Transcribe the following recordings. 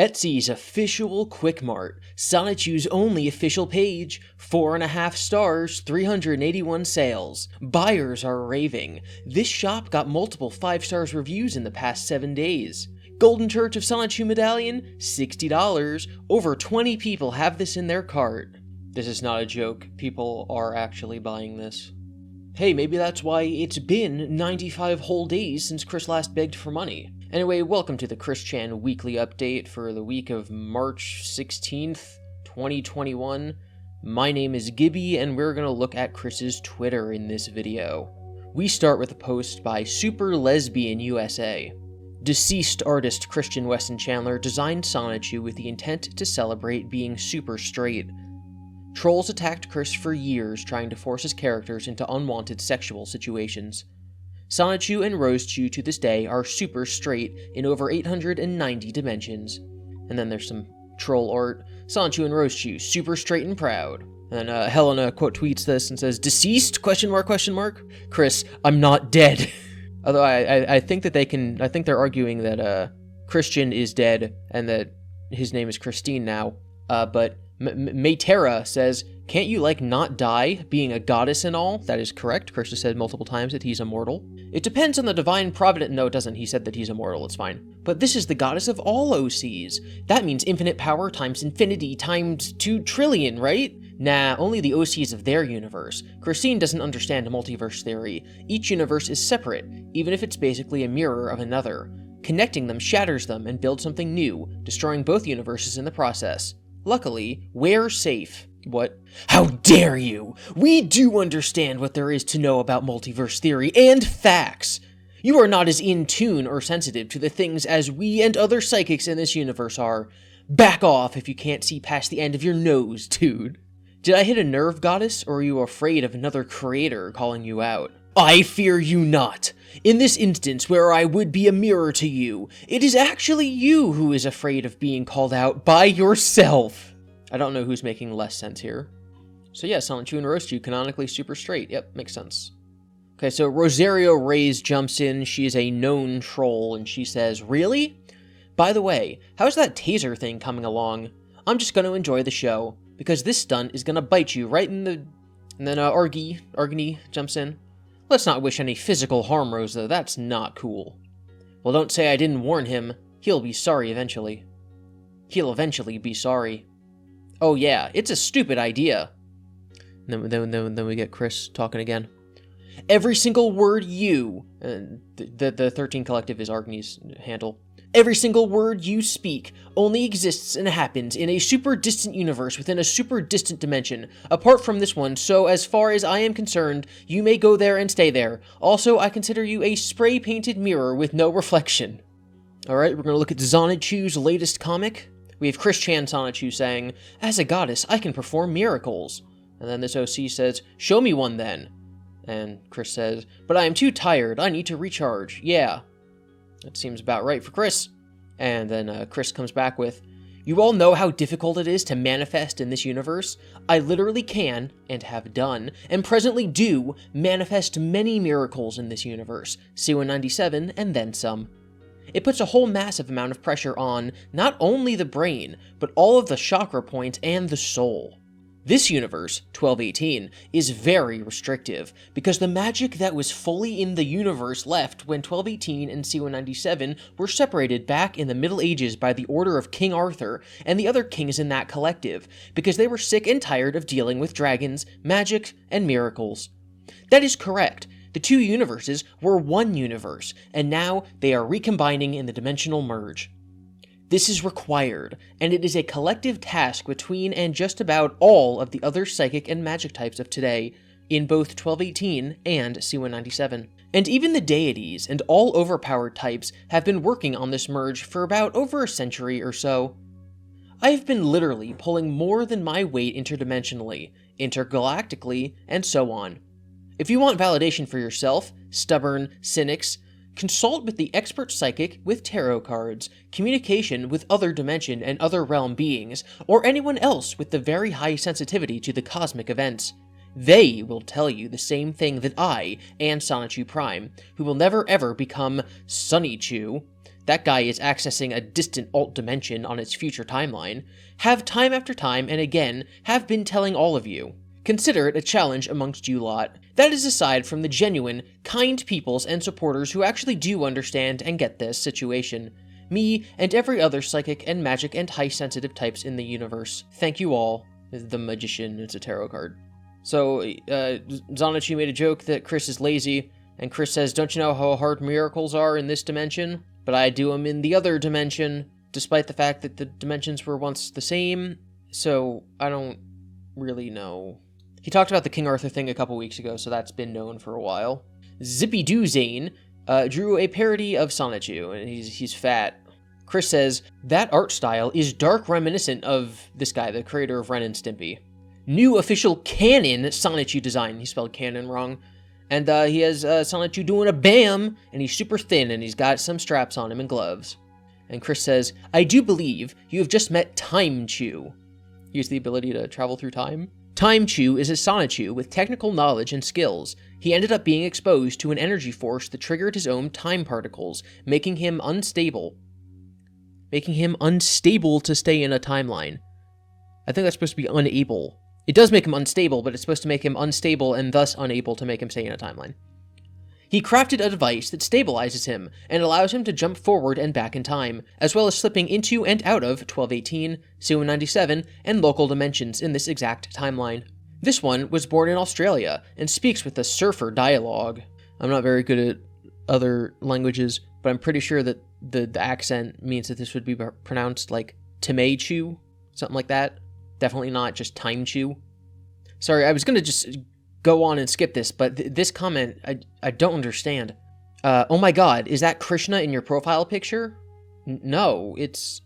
Etsy's official Quick Mart, Sonichu's only official page, 4.5 stars, 381 sales. Buyers are raving. This shop got multiple 5 stars reviews in the past 7 days. Golden Church of Sonichu medallion, $60. Over 20 people have this in their cart. This is not a joke. People are actually buying this. Hey, maybe that's why it's been 95 whole days since Chris last begged for money. Anyway, welcome to the Chris Chan weekly update for the week of March 16th, 2021. My name is GiBi, and we're going to look at Chris's Twitter in this video. We start with a post by Super Lesbian USA. Deceased artist Christian Weston Chandler designed Sonichu with the intent to celebrate being super straight. Trolls attacked Chris for years, trying to force his characters into unwanted sexual situations. Sonichu and Rosechu to this day are super straight in over 890 dimensions. And then there's some troll art. Sonichu and Rosechu, super straight and proud. And then Helena quote tweets this and says, "Deceased? Question mark, question mark? Chris, I'm not dead." Although I think that I think they're arguing that Christian is dead and that his name is Christine now. But Maytera says, "Can't you, not die, being a goddess and all?" That is correct. Chris has said multiple times that he's immortal. "It depends on the divine providence." No, it doesn't. He said that he's immortal. It's fine. "But this is the goddess of all OCs. That means infinite power times infinity times 2 trillion, right? Nah, only the OCs of their universe. Christine doesn't understand multiverse theory. Each universe is separate, even if it's basically a mirror of another. Connecting them shatters them and builds something new, destroying both universes in the process. Luckily, we're safe." What? "How dare you! We do understand what there is to know about multiverse theory and facts. You are not as in tune or sensitive to the things as we and other psychics in this universe are. Back off if you can't see past the end of your nose, dude." Did I hit a nerve, goddess, or are you afraid of another creator calling you out? "I fear you not. In this instance where I would be a mirror to you, it is actually you who is afraid of being called out by yourself." I don't know who's making less sense here. So yeah, Sonichu and Rosechu canonically super straight. Yep, makes sense. Okay, so Rosario Reyes jumps in. She is a known troll, and she says, "Really? By the way, how's that taser thing coming along? I'm just going to enjoy the show, because this stunt is going to bite you right in the..." And then Argony jumps in. "Let's not wish any physical harm, Rosa. That's not cool." "Well, don't say I didn't warn him. He'll be sorry eventually." "He'll eventually be sorry." "Oh yeah, it's a stupid idea." And then we get Chris talking again. "Every single word you..." The 13 Collective is Argony's handle. "Every single word you speak only exists and happens in a super distant universe within a super distant dimension, apart from this one, so as far as I am concerned, you may go there and stay there. Also, I consider you a spray-painted mirror with no reflection." Alright, we're going to look at Sonichu's latest comic. We have Chris Chan Sonichu saying, "As a goddess, I can perform miracles." And then this OC says, "Show me one then." And Chris says, "But I am too tired. I need to recharge." Yeah. That seems about right for Chris. And then Chris comes back with, "You all know how difficult it is to manifest in this universe? I literally can, and have done, and presently do, manifest many miracles in this universe, C197 and then some. It puts a whole massive amount of pressure on not only the brain, but all of the chakra points and the soul. This universe, 1218, is very restrictive, because the magic that was fully in the universe left when 1218 and C197 were separated back in the Middle Ages by the order of King Arthur and the other kings in that collective, because they were sick and tired of dealing with dragons, magic, and miracles. That is correct. The two universes were one universe, and now they are recombining in the dimensional merge. This is required, and it is a collective task between and just about all of the other psychic and magic types of today, in both 1218 and C197. And even the deities and all overpowered types have been working on this merge for about over a century or so. I have been literally pulling more than my weight interdimensionally, intergalactically, and so on. If you want validation for yourself, stubborn cynics, consult with the expert psychic with tarot cards, communication with other dimension and other realm beings, or anyone else with the very high sensitivity to the cosmic events. They will tell you the same thing that I, and Sonichu Prime, who will never ever become Sonichu, that guy is accessing a distant alt dimension on its future timeline, have time after time and again have been telling all of you. Consider it a challenge amongst you lot. That is aside from the genuine, kind peoples and supporters who actually do understand and get this situation. Me and every other psychic and magic and high-sensitive types in the universe. Thank you all. The Magician, it's a tarot card. So, Sonichu made a joke that Chris is lazy, and Chris says, don't you know how hard miracles are in this dimension? But I do them in the other dimension, despite the fact that the dimensions were once the same, so I don't really know. He talked about the King Arthur thing a couple weeks ago, so that's been known for a while. Zippy Doo Zane drew a parody of Sonichu, and he's fat. Chris says, that art style is dark reminiscent of this guy, the creator of Ren and Stimpy. New official canon Sonichu design. He spelled canon wrong. And he has Sonichu doing a bam, and he's super thin, and he's got some straps on him and gloves. And Chris says, I do believe you have just met Time Chew. He has the ability to travel through time. Time Chew is a Sonichu with technical knowledge and skills. He ended up being exposed to an energy force that triggered his own time particles, making him unstable. Making him unstable to stay in a timeline. I think that's supposed to be unable. It does make him unstable, but it's supposed to make him unstable and thus unable to make him stay in a timeline. He crafted a device that stabilizes him and allows him to jump forward and back in time, as well as slipping into and out of 1218, C197, and local dimensions in this exact timeline. This one was born in Australia and speaks with a surfer dialogue. I'm not very good at other languages, but I'm pretty sure that the accent means that this would be pronounced like Tamechu, something like that. Definitely not just Time Chew. Sorry, I was going to just go on and skip this, but this comment, I don't understand. Oh my god, is that Krishna in your profile picture? No, it's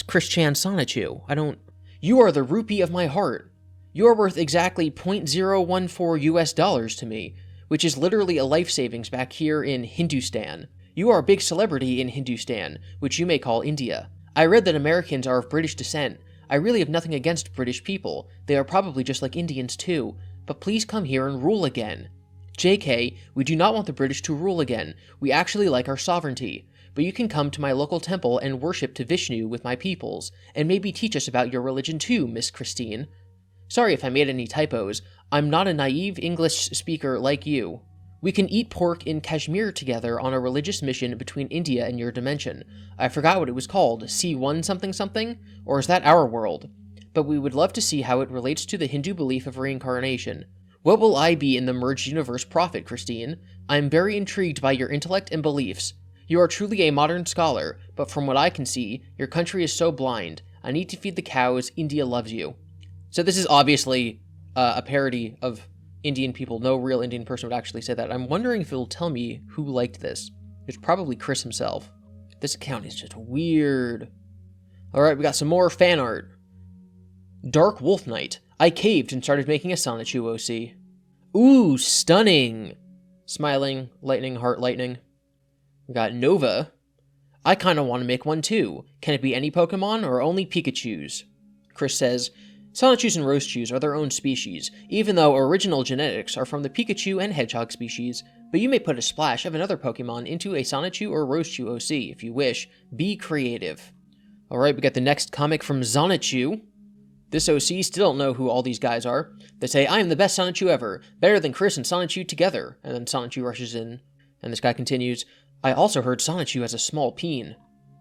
Christian Sonichu. You are the rupee of my heart. You are worth exactly $0.014 US to me, which is literally a life savings back here in Hindustan. You are a big celebrity in Hindustan, which you may call India. I read that Americans are of British descent. I really have nothing against British people. They are probably just like Indians too. But please come here and rule again. JK, we do not want the British to rule again. We actually like our sovereignty. But you can come to my local temple and worship to Vishnu with my peoples, and maybe teach us about your religion too, Miss Christine. Sorry if I made any typos. I'm not a naive English speaker like you. We can eat pork in Kashmir together on a religious mission between India and your dimension. I forgot what it was called, C1 something something? Or is that our world? But we would love to see how it relates to the Hindu belief of reincarnation. What will I be in the merged universe prophet, Christine? I am very intrigued by your intellect and beliefs. You are truly a modern scholar, but from what I can see, your country is so blind. I need to feed the cows. India loves you. So this is obviously a parody of Indian people. No real Indian person would actually say that. I'm wondering if it'll tell me who liked this. It's probably Chris himself. This account is just weird. Alright, we got some more fan art. Dark Wolf Knight. I caved and started making a Sonichu OC. Ooh, stunning. Smiling, lightning, heart lightning. We got Nova. I kinda want to make one too. Can it be any Pokemon or only Pikachus? Chris says, Sonichus and Rosechus are their own species, even though original genetics are from the Pikachu and Hedgehog species, but you may put a splash of another Pokemon into a Sonichu or Rosechu OC if you wish. Be creative. Alright, we got the next comic from Sonichu. This OC still don't know who all these guys are. They say, I am the best Sonichu ever, better than Chris and Sonichu together, and then Sonichu rushes in, and this guy continues, I also heard Sonichu has a small peen,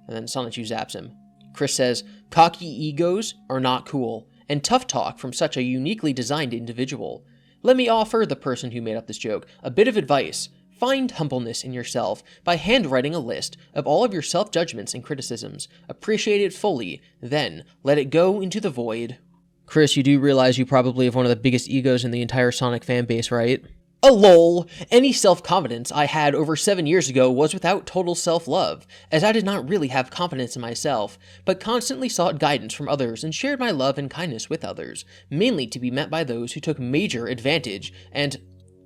and then Sonichu zaps him. Chris says, cocky egos are not cool, and tough talk from such a uniquely designed individual. Let me offer the person who made up this joke a bit of advice. Find humbleness in yourself by handwriting a list of all of your self-judgments and criticisms. Appreciate it fully, then let it go into the void. Chris, you do realize you probably have one of the biggest egos in the entire Sonic fan base, right? A lol. Any self-confidence I had over 7 years ago was without total self-love, as I did not really have confidence in myself, but constantly sought guidance from others and shared my love and kindness with others, mainly to be met by those who took major advantage and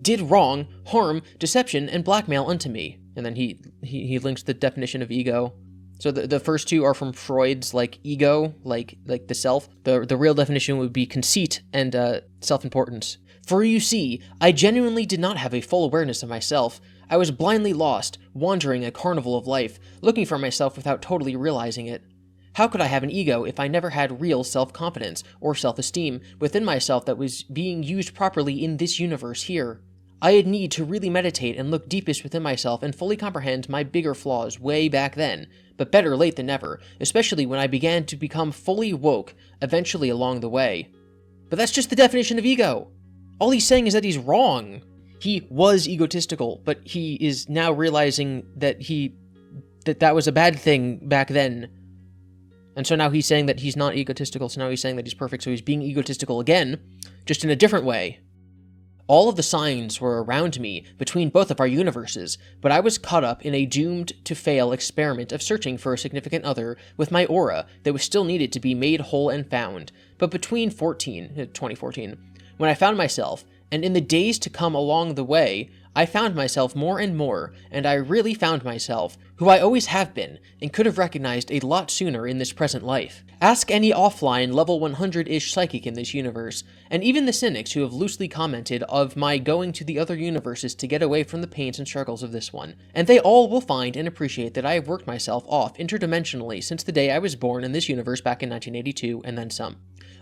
did wrong, harm, deception, and blackmail unto me. And then he links the definition of ego. So the first two are from Freud's, like, ego, like the self. The real definition would be conceit and self-importance. For you see, I genuinely did not have a full awareness of myself. I was blindly lost, wandering a carnival of life, looking for myself without totally realizing it. How could I have an ego if I never had real self-confidence or self-esteem within myself that was being used properly in this universe here? I'd need to really meditate and look deepest within myself and fully comprehend my bigger flaws way back then, but better late than never, especially when I began to become fully woke eventually along the way. But that's just the definition of ego. All he's saying is that he's wrong. He was egotistical, but he is now realizing that that was a bad thing back then. And so now he's saying that he's not egotistical, so now he's saying that he's perfect, so he's being egotistical again, just in a different way. All of the signs were around me between both of our universes, but I was caught up in a doomed-to-fail experiment of searching for a significant other with my aura that was still needed to be made whole and found. But between 2014, when I found myself, and in the days to come along the way, I found myself more and more, and I really found myself, who I always have been, and could have recognized a lot sooner in this present life. Ask any offline level 100-ish psychic in this universe, and even the cynics who have loosely commented of my going to the other universes to get away from the pains and struggles of this one, and they all will find and appreciate that I have worked myself off interdimensionally since the day I was born in this universe back in 1982, and then some.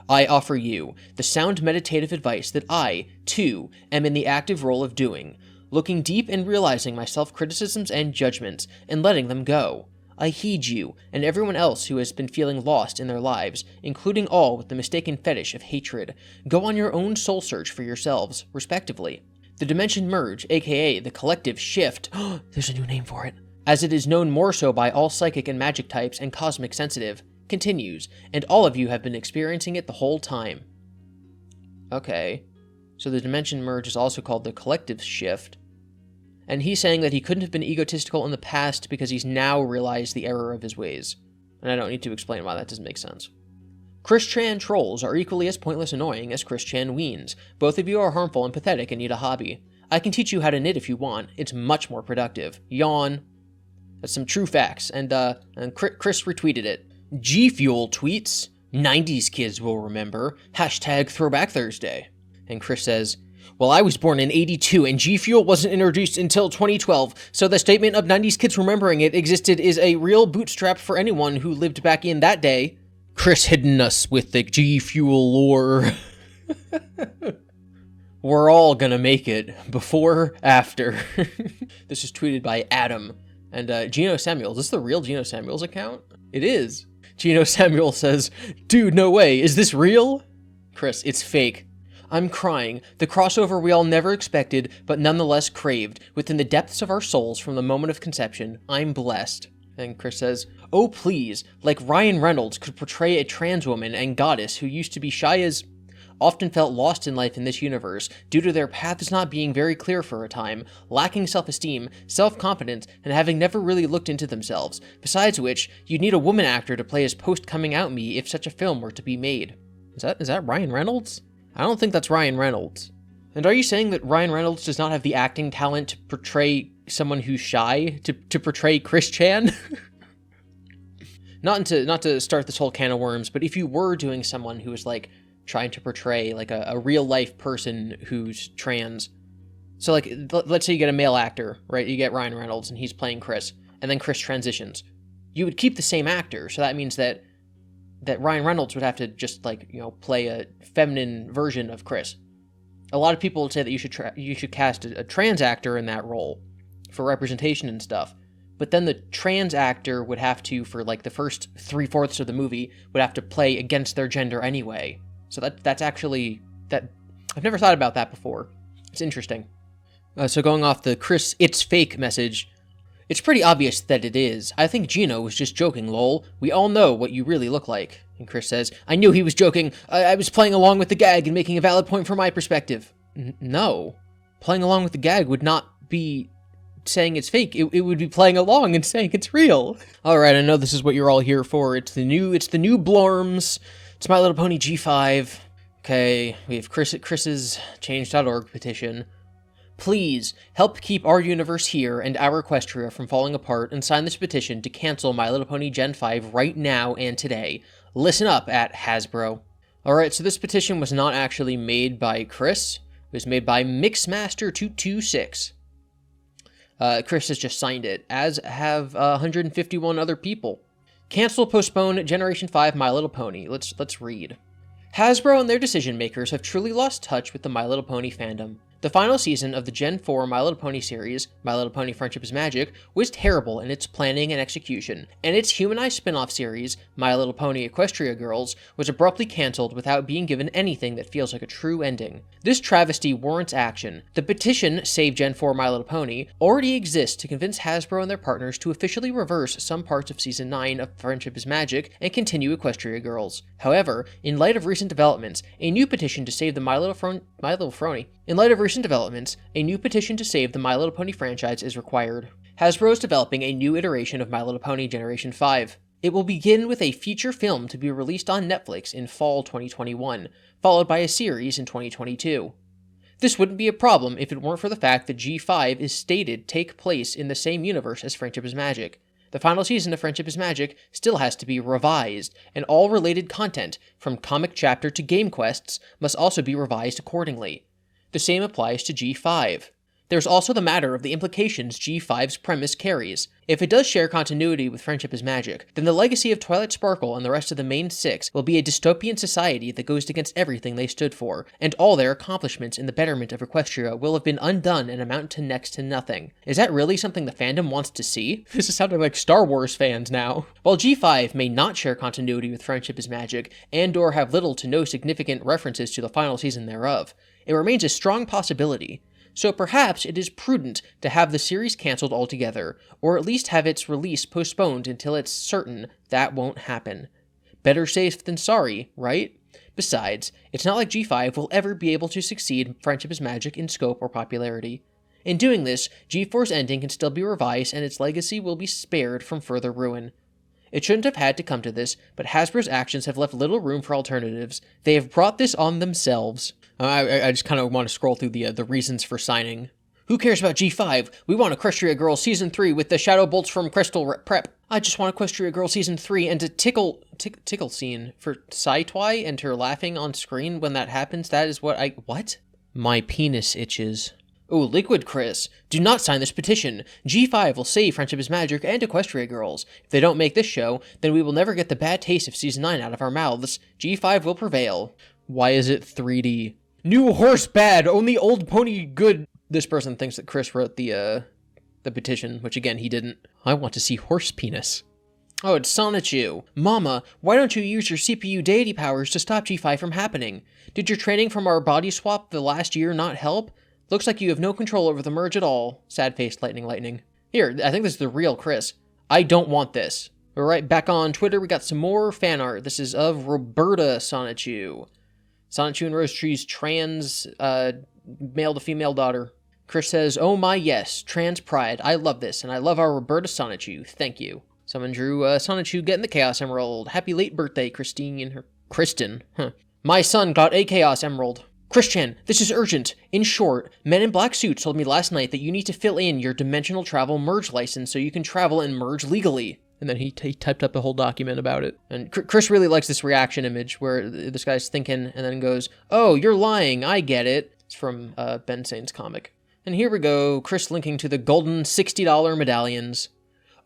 I offer you the sound meditative advice that I, too, am in the active role of doing, looking deep and realizing my self-criticisms and judgments, and letting them go. I heed you, and everyone else who has been feeling lost in their lives, including all with the mistaken fetish of hatred. Go on your own soul search for yourselves, respectively. The Dimension Merge, aka the Collective Shift, there's a new name for it, as it is known more so by all psychic and magic types and cosmic sensitive, continues, and all of you have been experiencing it the whole time. Okay, so the Dimension Merge is also called the Collective Shift, and he's saying that he couldn't have been egotistical in the past because he's now realized the error of his ways. And I don't need to explain why that doesn't make sense. Chris-Chan trolls are equally as pointless annoying as Chris-Chan weens. Both of you are harmful and pathetic and need a hobby. I can teach you how to knit if you want. It's much more productive. Yawn. That's some true facts, and Chris retweeted it. G Fuel tweets, 90s kids will remember, # Throwback Thursday. And Chris says, well, I was born in 82 and G Fuel wasn't introduced until 2012, so the statement of 90s kids remembering it existed is a real bootstrap for anyone who lived back in that day. Chris hidden us with the G Fuel lore. We're all gonna make it. Before, after. This is tweeted by Adam. And Gino Samuels, is this the real Gino Samuels account? It is. Gino Samuel says, dude, no way, is this real? Chris, it's fake. I'm crying, the crossover we all never expected, but nonetheless craved, within the depths of our souls from the moment of conception. I'm blessed. And Chris says, oh please, like Ryan Reynolds could portray a trans woman and goddess who used to be shy as... often felt lost in life in this universe, due to their paths not being very clear for a time, lacking self-esteem, self-confidence, and having never really looked into themselves. Besides which, you'd need a woman actor to play as post-coming-out me if such a film were to be made. Is that Ryan Reynolds? I don't think that's Ryan Reynolds. And are you saying that Ryan Reynolds does not have the acting talent to portray someone who's shy, to portray Chris Chan? Not to start this whole can of worms, but if you were doing someone who was like, trying to portray like a real life person who's trans. So like, let's say you get a male actor, right? You get Ryan Reynolds and he's playing Chris, and then Chris transitions. You would keep the same actor, so that means that Ryan Reynolds would have to just like, you know, play a feminine version of Chris. A lot of people would say that you should cast a trans actor in that role for representation and stuff. But then the trans actor would have to, for like the first 3/4 of the movie, would have to play against their gender anyway. So that's actually, that I've never thought about that before. It's interesting. So going off the Chris, it's fake message, it's pretty obvious that it is. I think Gino was just joking, lol. We all know what you really look like. And Chris says, I knew he was joking. I was playing along with the gag and making a valid point from my perspective. No. Playing along with the gag would not be saying it's fake. It would be playing along and saying it's real. Alright, I know this is what you're all here for. It's the new Blorms. It's My Little Pony G5. Okay, we have Chris's Change.org petition. Please, help keep our universe here and our Equestria from falling apart and sign this petition to cancel My Little Pony Gen 5 right now and today. Listen up at Hasbro. Alright, so this petition was not actually made by Chris. It was made by Mixmaster226. Chris has just signed it, as have 151 other people. Cancel, postpone Generation 5 My Little Pony. Let's read. Hasbro and their decision makers have truly lost touch with the My Little Pony fandom. The final season of the Gen 4 My Little Pony series, My Little Pony Friendship is Magic, was terrible in its planning and execution, and its humanized spin-off series, My Little Pony Equestria Girls, was abruptly cancelled without being given anything that feels like a true ending. This travesty warrants action. The petition, Save Gen 4 My Little Pony, already exists to convince Hasbro and their partners to officially reverse some parts of Season 9 of Friendship is Magic and continue Equestria Girls. However, in light of recent developments, a new petition to save the My Little Pony franchise is required. Hasbro is developing a new iteration of My Little Pony Generation 5. It will begin with a feature film to be released on Netflix in fall 2021, followed by a series in 2022. This wouldn't be a problem if it weren't for the fact that G5 is stated take place in the same universe as Friendship is Magic. The final season of Friendship is Magic still has to be revised, and all related content, from comic chapter to game quests, must also be revised accordingly. The same applies to G5. There's also the matter of the implications G5's premise carries. If it does share continuity with Friendship is Magic, then the legacy of Twilight Sparkle and the rest of the main six will be a dystopian society that goes against everything they stood for, and all their accomplishments in the betterment of Equestria will have been undone and amount to next to nothing. Is that really something the fandom wants to see? This is sounding like Star Wars fans now. While G5 may not share continuity with Friendship is Magic, and/or have little to no significant references to the final season thereof, it remains a strong possibility. So perhaps it is prudent to have the series cancelled altogether, or at least have its release postponed until it's certain that won't happen. Better safe than sorry, right? Besides, it's not like G5 will ever be able to succeed Friendship is Magic in scope or popularity. In doing this, G4's ending can still be revised and its legacy will be spared from further ruin. It shouldn't have had to come to this, but Hasbro's actions have left little room for alternatives. They have brought this on themselves. I just kind of want to scroll through the reasons for signing. Who cares about G5? We want Equestria Girls Season 3 with the Shadow Bolts from Crystal Prep. I just want Equestria Girls Season 3 and a tickle scene for Saitwai and her laughing on screen when that happens. That is what what? My penis itches. Oh, Liquid Chris, do not sign this petition. G5 will save Friendship is Magic and Equestria Girls. If they don't make this show, then we will never get the bad taste of Season 9 out of our mouths. G5 will prevail. Why is it 3D? New horse bad, only old pony good. This person thinks that Chris wrote the petition, which again, he didn't. I want to see horse penis. Oh, it's Sonichu. Mama, why don't you use your CPU deity powers to stop G5 from happening? Did your training from our body swap the last year not help? Looks like you have no control over the merge at all. Sad-faced lightning. Here, I think this is the real Chris. I don't want this. All right, back on Twitter, we got some more fan art. This is of Roberta Sonichu. Sonichu and Rose Tree's trans, male to female daughter. Chris says, oh my yes, trans pride. I love this, and I love our Roberta Sonichu. Thank you. Someone drew Sonichu getting the Chaos Emerald. Happy late birthday, Kristen. Huh. My son got a Chaos Emerald. Christian, this is urgent. In short, men in black suits told me last night that you need to fill in your dimensional travel merge license so you can travel and merge legally. And then he typed up a whole document about it. And Chris really likes this reaction image where this guy's thinking and then goes, oh, you're lying, I get it. It's from Ben Sane's comic. And here we go, Chris linking to the golden $60 medallions.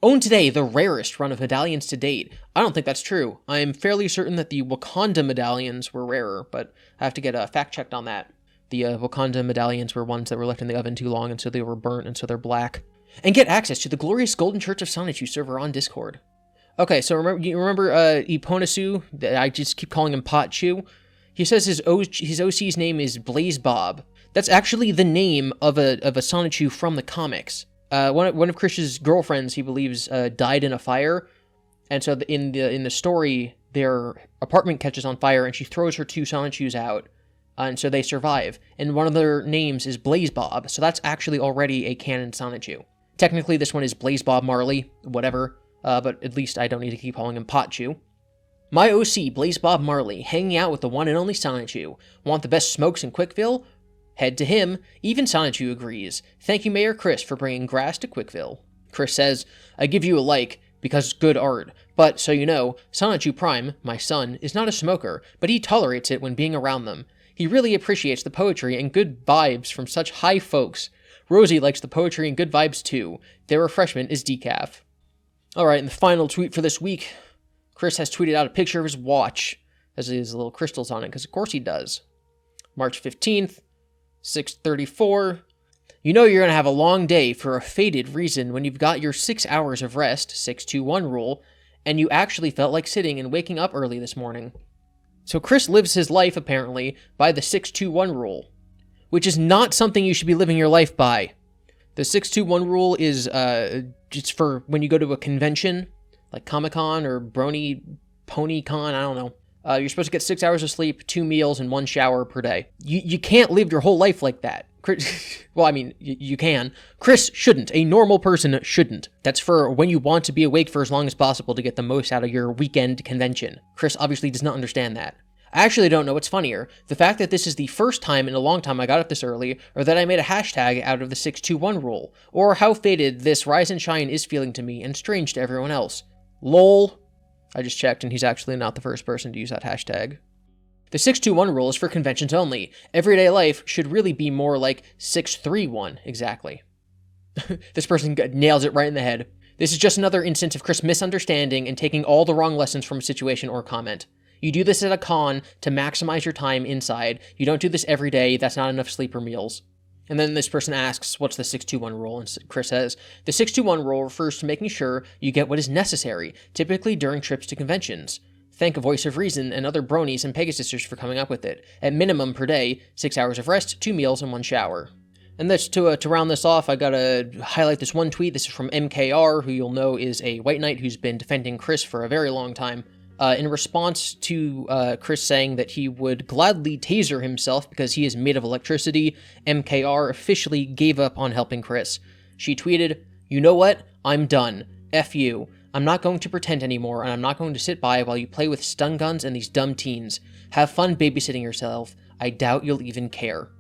Own today the rarest run of medallions to date. I don't think that's true. I am fairly certain that the Wakanda medallions were rarer, but I have to get fact-checked on that. The Wakanda medallions were ones that were left in the oven too long, and so they were burnt, and so they're black. And get access to the glorious Golden Church of Sonichu server on Discord. Okay, so remember Iponasu? I just keep calling him Pot Chew. He says his OC's name is Blaze Bob. That's actually the name of a Sonichu from the comics. One of Chris's girlfriends, he believes, died in a fire, and so in the story, their apartment catches on fire, and she throws her two Sonichus out, and so they survive. And one of their names is Blaze Bob, so that's actually already a canon Sonichu. Technically, this one is Blaze Bob Marley, whatever, but at least I don't need to keep calling him Pot Chew. My OC, Blaze Bob Marley, hanging out with the one and only Sonichu. Want the best smokes in Quickville? Head to him. Even Sonichu agrees. Thank you, Mayor Chris, for bringing grass to Quickville. Chris says, I give you a like, because it's good art. But, so you know, Sonichu Prime, my son, is not a smoker, but he tolerates it when being around them. He really appreciates the poetry and good vibes from such high folks. Rosie likes the poetry and good vibes too. Their refreshment is decaf. Alright, and the final tweet for this week. Chris has tweeted out a picture of his watch, as his little crystals on it, because of course he does. March 15th, 6:34. You know you're going to have a long day for a fated reason when you've got your 6 hours of rest, 6-2-1 rule, and you actually felt like sitting and waking up early this morning. So Chris lives his life, apparently, by the 6-2-1 rule, which is not something you should be living your life by. The 6-2-1 rule is just for when you go to a convention, like Comic-Con or PonyCon, I don't know. You're supposed to get 6 hours of sleep, 2 meals, and 1 shower per day. You can't live your whole life like that. Well, I mean, you can. Chris shouldn't. A normal person shouldn't. That's for when you want to be awake for as long as possible to get the most out of your weekend convention. Chris obviously does not understand that. I actually don't know what's funnier, the fact that this is the first time in a long time I got up this early, or that I made a hashtag out of the 6-2-1 rule, or how fated this rise and shine is feeling to me and strange to everyone else. LOL. I just checked and he's actually not the first person to use that hashtag. The 6-2-1 rule is for conventions only. Everyday life should really be more like 6-3-1, exactly. This person nails it right in the head. This is just another instance of Chris misunderstanding and taking all the wrong lessons from a situation or comment. You do this at a con to maximize your time inside. You don't do this every day. That's not enough sleep or meals. And then this person asks, what's the 6-2-1 rule? And Chris says, the 6-2-1 rule refers to making sure you get what is necessary, typically during trips to conventions. Thank a Voice of Reason and other bronies and Pegasisters for coming up with it. At minimum per day, 6 hours of rest, 2 meals, and 1 shower. And that's to round this off, I gotta highlight this one tweet. This is from MKR, who you'll know is a white knight who's been defending Chris for a very long time. In response to Chris saying that he would gladly taser himself because he is made of electricity, MKR officially gave up on helping Chris. She tweeted, "You know what? I'm done. F you. I'm not going to pretend anymore, and I'm not going to sit by while you play with stun guns and these dumb teens. Have fun babysitting yourself. I doubt you'll even care."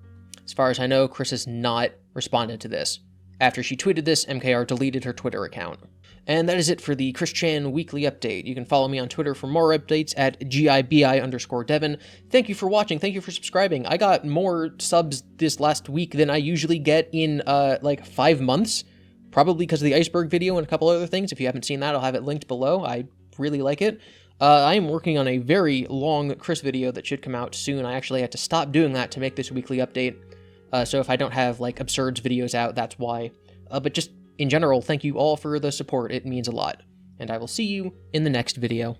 As far as I know, Chris has not responded to this. After she tweeted this, MKR deleted her Twitter account. And that is it for the Chris Chan Weekly Update. You can follow me on Twitter for more updates at GiBi_Devin. Thank you for watching. Thank you for subscribing. I got more subs this last week than I usually get in, like 5 months. Probably because of the iceberg video and a couple other things. If you haven't seen that, I'll have it linked below. I really like it. I am working on a very long Chris video that should come out soon. I actually had to stop doing that to make this weekly update. So if I don't have, like, Absurds videos out, that's why. But just in general, thank you all for the support. It means a lot. And I will see you in the next video.